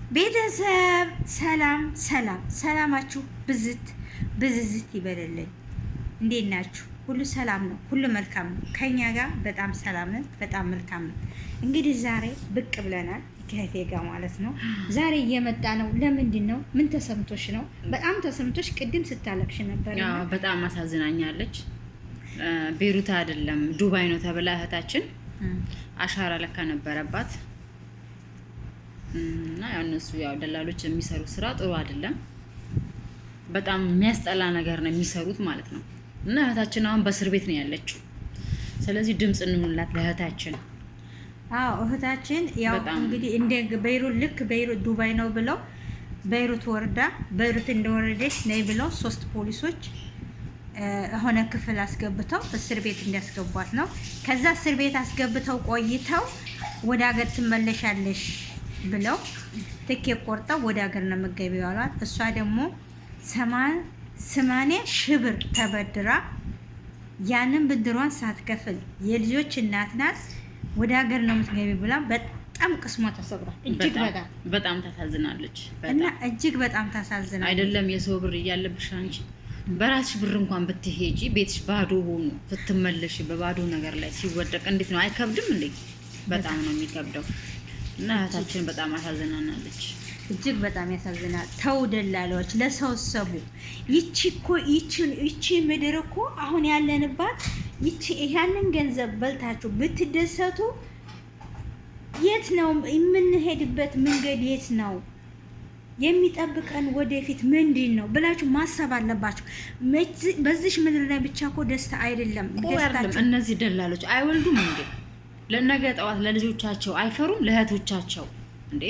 ቤተሰብ ሰላም ሰላም፣ ሰላማችሁ ብዝዝት ይበልልኝ። እንዴት ናችሁ? ሁሉ ሰላም ነው፣ ሁሉ መልካም ነው። ከኛ ጋር በጣም ሰላም ነን፣ በጣም መልካም ነው። እንግዲህ ዛሬ ብቅ ብለናል ከእህቴ ጋር ማለት ነው። ዛሬ እየመጣ ነው። ለምንድን ነው? ምን ተሰምቶሽ ነው? በጣም ተሰምቶሽ ቅድም ስታለቅሽ ነበር። በጣም አሳዝናኛለች። ቤሩት አይደለም ዱባይ ነው ተብላ እህታችን አሻራ ለካ ነበረባት እና ያው እነሱ ያው ደላሎች የሚሰሩት ስራ ጥሩ አይደለም። በጣም የሚያስጠላ ነገር ነው የሚሰሩት ማለት ነው። እና እህታችን አሁን በእስር ቤት ነው ያለችው። ስለዚህ ድምጽ እንሙላት ለእህታችን። አዎ እህታችን ያው እንግዲህ እንደ ቤይሩት ዱባይ ነው ብለው ቤይሩት ወርዳ ቤይሩት እንደወረደች ነይ ብለው 3 ፖሊሶች ሆነ ክፍል አስገብተው እስር ቤት እንዲያስገቧት ነው። ከዛ እስር ቤት አስገብተው ቆይተው ወደ ሀገር ትመለሻለሽ ብለው ትኬት ቆርጠው ወደ ሀገር ነው የምትገቢው አሏት። እሷ ደግሞ 80 ሺህ ብር ተበድራ ያንን ብድሯን ሳትከፍል የልጆች እናት ናት ወደ ሀገር ነው የምትገቢ ብላ በጣም ቅስሟ ተሰብሯል። እጅግ በጣም ታሳዝናለች። እና እጅግ በጣም ታሳዝናለች። አይደለም የሰው ብር እያለብሽ አንቺ በራስሽ ብር እንኳን ብትሄጂ ቤትሽ ባዶ ሆኖ ስትመለሽ በባዶ ነገር ላይ ሲወደቅ እንዴት ነው? አይከብድም እንዴ? በጣም ነው የሚከብደው። እና እህታችን በጣም አሳዝናናለች። እጅግ በጣም ያሳዝናል። ተው ደላሎች፣ ለሰው ሰቡ። ይቺ ምድር እኮ አሁን ያለንባት ያንን ገንዘብ በልታችሁ ብትደሰቱ የት ነው የምንሄድበት መንገድ? የት ነው የሚጠብቀን? ወደፊት ምንድን ነው ብላችሁ ማሰብ አለባችሁ። በዚህ ምድር ላይ ብቻ እኮ ደስታ አይደለም ደስታችሁ። እነዚህ ደላሎች አይወልዱም እንዴ? ለነገ ጠዋት ለልጆቻቸው አይፈሩም? ለእህቶቻቸው እንዴ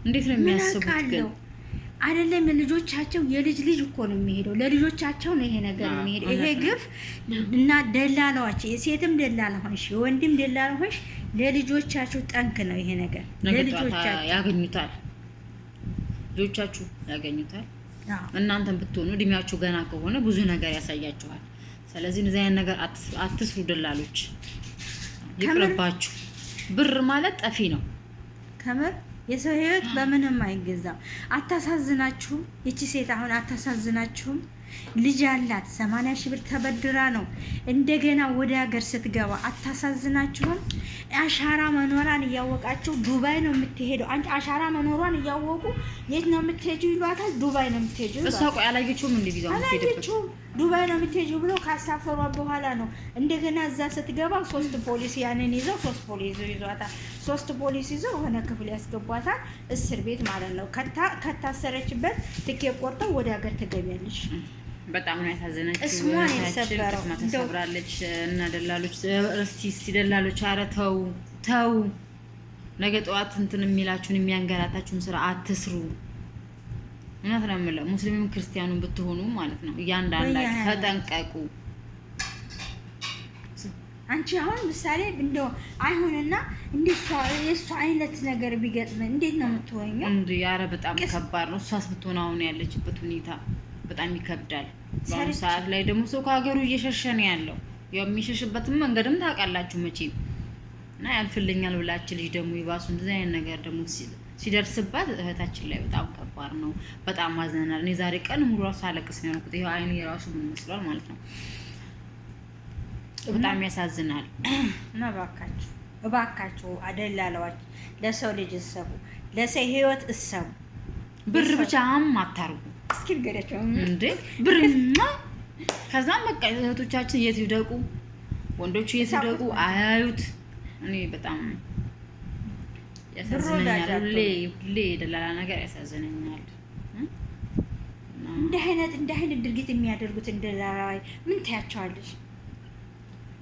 እንዴት ነው የሚያስቡት? ግን አይደለም ልጆቻቸው የልጅ ልጅ እኮ ነው የሚሄደው። ለልጆቻቸው ነው ይሄ ነገር የሚሄደው። ይሄ ግፍ እና ደላላዎች፣ የሴትም ደላላ ሆንሽ የወንድም ደላላ ሆንሽ ለልጆቻቸው ጠንክ ነው ይሄ ነገር። ለልጆቻቸው ያገኙታል፣ ልጆቻችሁ ያገኙታል። እናንተም ብትሆኑ እድሜያችሁ ገና ከሆነ ብዙ ነገር ያሳያችኋል። ስለዚህ እንደዚህ አይነት ነገር አትስሩ ደላሎች፣ ይቅርባችሁ። ብር ማለት ጠፊ ነው። ከምር የሰው ህይወት በምንም አይገዛም። አታሳዝናችሁም? ይቺ ሴት አሁን አታሳዝናችሁም? ልጅ አላት 80 ሺህ ብር ተበድራ ነው እንደገና ወደ ሀገር ስትገባ አታሳዝናችሁም? አሻራ መኖሯን እያወቃችሁ ዱባይ ነው የምትሄደው። አንቺ አሻራ መኖሯን እያወቁ የት ነው የምትሄጂው ይሏታል። ዱባይ ነው የምትሄጂው። እሷ ቆይ አላየችውም እንዴ? ቢዛው የምትሄድበት ዱባይ ነው የምትሄጂው ብሎ ካሳፈሯት በኋላ ነው እንደገና እዛ ስትገባ 3 ፖሊስ ያንን ይዘው 3 ፖሊስ ይዟታል። 3 ፖሊስ ይዘው ሆነ ክፍል ያስገቧታል፣ እስር ቤት ማለት ነው። ከታሰረችበት ትኬት ቆርጠው ወደ ሀገር ትገቢያለሽ። በጣም ነው ያሳዘነችው። እስሟን የሰበረው ተሰብራለች። እና ደላሎች እስቲ ደላሎች ኧረ ተው። ነገ ጠዋት እንትን የሚላችሁን የሚያንገላታችሁን ስራ አትስሩ። እውነት ነው የምለው፣ ሙስሊምም ክርስቲያኑም ብትሆኑ ማለት ነው እያንዳንዳችሁ ተጠንቀቁ። አንቺ አሁን ምሳሌ እንደው አይሆንና እንዴት የእሷ አይነት ነገር ቢገጥም እንዴት ነው የምትሆኘው? እንዴ ኧረ በጣም ከባድ ነው። እሷስ ብትሆን አሁን ያለችበት ሁኔታ በጣም ይከብዳል። በአሁኑ ሰዓት ላይ ደግሞ ሰው ከሀገሩ እየሸሸ ነው ያለው። ያው የሚሸሽበትም መንገድም ታውቃላችሁ መቼም። እና ያልፍልኛል ብላችሁ ልጅ ደግሞ ይባሱ እንደዚህ አይነት ነገር ደግሞ ሲደርስባት እህታችን ላይ በጣም ከባድ ነው። በጣም አዝነናል። እኔ ዛሬ ቀን ሙሉ ራሱ አለቅስ ነው ያልኩት። ይሄ አይኔ ራሱ ምን መስሏል ማለት ነው። በጣም ያሳዝናል። እና እባካችሁ አደላላዎች ለሰው ልጅ እሰቡ፣ ለሰው ህይወት እሰቡ። ብር ብቻም አታርጉ። እስኪ ንገሪያቸው እንዴ ብርማ። ከዛም በቃ እህቶቻችን የት ይደቁ፣ ወንዶቹ የት ይደቁ አያዩት። እኔ በጣም ያሳዝነኛል። ሁሌ ደላላ ነገር ያሳዝነኛል። እንደ አይነት ድርጊት የሚያደርጉት ደላላ ምን ታያቸዋለሽ?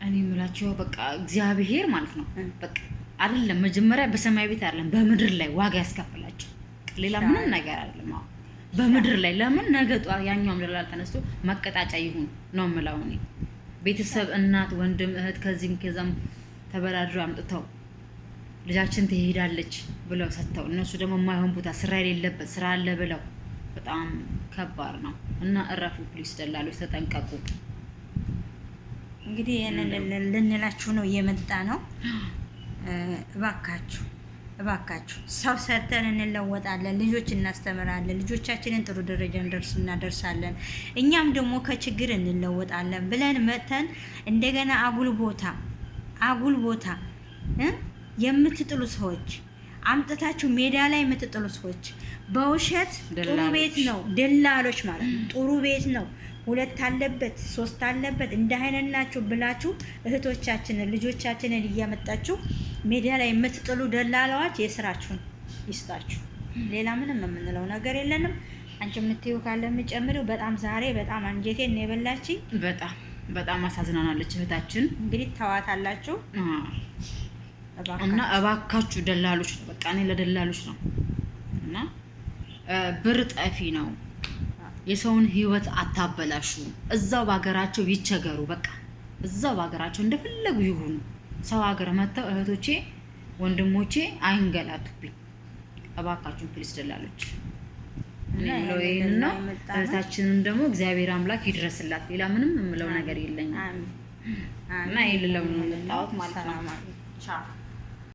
እኔ የምላችሁ በቃ እግዚአብሔር ማለት ነው በቃ አይደለም መጀመሪያ በሰማይ ቤት አይደለም በምድር ላይ ዋጋ ያስከፍላቸው። ሌላ ምንም ነገር አይደለም። በምድር ላይ ለምን ነገ ጧት ያኛውም ደላላ ተነስቶ መቀጣጫ ይሁን ነው የምለው እኔ። ቤተሰብ እናት፣ ወንድም፣ እህት ከዚህም ከዛም ተበዳድረው አምጥተው ልጃችን ትሄዳለች ብለው ሰጥተው እነሱ ደግሞ የማይሆን ቦታ ስራ የሌለበት ስራ አለ ብለው በጣም ከባድ ነው። እና እረፉ ፕሊስ ደላሎች፣ ተጠንቀቁ። እንግዲህ ልንላችሁ ነው የመጣ ነው። እባካችሁ እባካችሁ ሰው ሰርተን እንለወጣለን፣ ልጆች እናስተምራለን፣ ልጆቻችንን ጥሩ ደረጃ እናደርሳለን፣ እኛም ደግሞ ከችግር እንለወጣለን ብለን መተን እንደገና አጉል ቦታ የምትጥሉ ሰዎች አምጥታችሁ ሜዳ ላይ የምትጥሉ ሰዎች በውሸት ጥሩ ቤት ነው ደላሎች ማለት ነው። ጥሩ ቤት ነው 2 አለበት 3 አለበት እንደ አይነት ናችሁ ብላችሁ እህቶቻችንን ልጆቻችንን እያመጣችሁ ሜዳ ላይ የምትጥሉ ደላላዎች የስራችሁን ይስጣችሁ። ሌላ ምንም የምንለው ነገር የለንም። አንቺ የምትይው ካለ የምጨምሪው። በጣም ዛሬ በጣም አንጀቴን ነው የበላችኝ። በጣም አሳዝናናለች እህታችን። እንግዲህ ተዋታላችሁ እና እባካችሁ ደላሎች ነው በቃ እኔ ለደላሎች ነው እና ብር ጠፊ ነው። የሰውን ህይወት አታበላሹ። እዛው በሀገራቸው ይቸገሩ። በቃ እዛው በሀገራቸው እንደፈለጉ ይሁኑ። ሰው ሀገር መተው እህቶቼ ወንድሞቼ አይንገላቱብኝ እባካችሁ ፕሊስ ደላሎች። እኔ ነው ይሄን ነው። እህታችንን ደግሞ እግዚአብሔር አምላክ ይድረስላት። ሌላ ምንም የምለው ነገር የለኝም እና ይልለው ነው ማለት ነው። ቻው